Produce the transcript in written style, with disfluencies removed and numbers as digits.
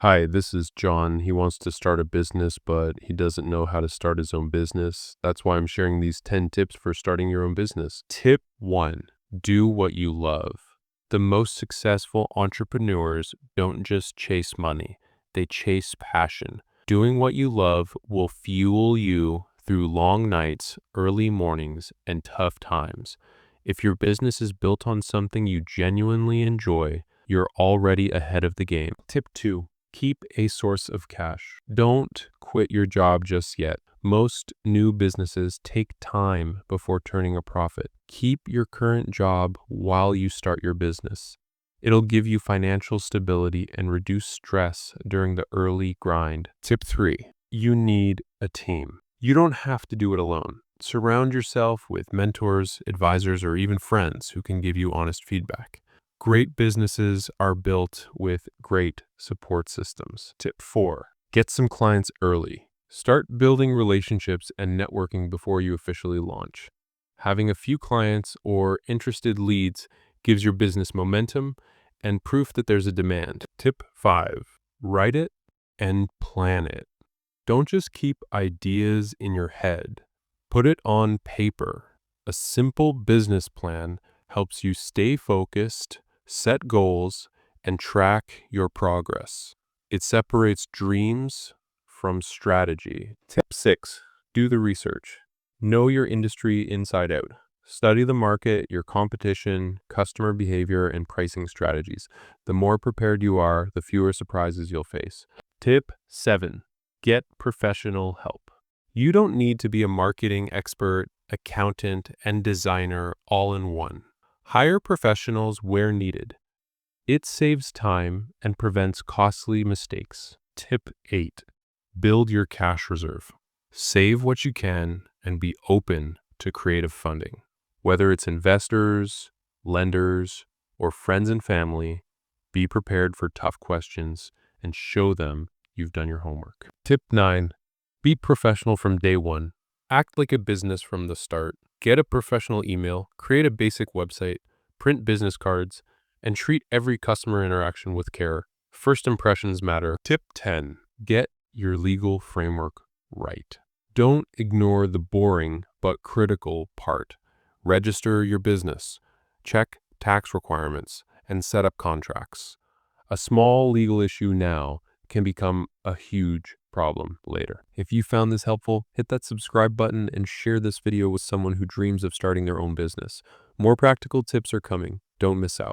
Hi, this is John. He wants to start a business, but he doesn't know how to start his own business. That's why I'm sharing these 10 tips for starting your own business. Tip 1, do what you love. The most successful entrepreneurs don't just chase money, they chase passion. Doing what you love will fuel you through long nights, early mornings, and tough times. If your business is built on something you genuinely enjoy, you're already ahead of the game. Tip 2, keep a source of cash. Don't quit your job just yet. Most new businesses take time before turning a profit. Keep your current job while you start your business. It'll give you financial stability and reduce stress during the early grind. Tip 3, you need a team. You don't have to do it alone. Surround yourself with mentors, advisors, or even friends who can give you honest feedback. Great businesses are built with great support systems. Tip 4, get some clients early. Start building relationships and networking before you officially launch. Having a few clients or interested leads gives your business momentum and proof that there's a demand. Tip 5, write it and plan it. Don't just keep ideas in your head. Put it on paper. A simple business plan helps you stay focused, set goals, and track your progress. It separates dreams from strategy. Tip 6, do the research. Know your industry inside out. Study the market, your competition, customer behavior, and pricing strategies. The more prepared you are, the fewer surprises you'll face. Tip 7, get professional help. You don't need to be a marketing expert, accountant, and designer all in one. Hire professionals where needed. It saves time and prevents costly mistakes. Tip 8, build your cash reserve. Save what you can and be open to creative funding. Whether it's investors, lenders, or friends and family, be prepared for tough questions and show them you've done your homework. Tip 9, be professional from day one. Act like a business from the start. Get a professional email, create a basic website, print business cards, and treat every customer interaction with care. First impressions matter. Tip 10, get your legal framework right. Don't ignore the boring but critical part. Register your business, check tax requirements, and set up contracts. A small legal issue now can become a huge problem later. If you found this helpful, hit that subscribe button and share this video with someone who dreams of starting their own business. More practical tips are coming. Don't miss out.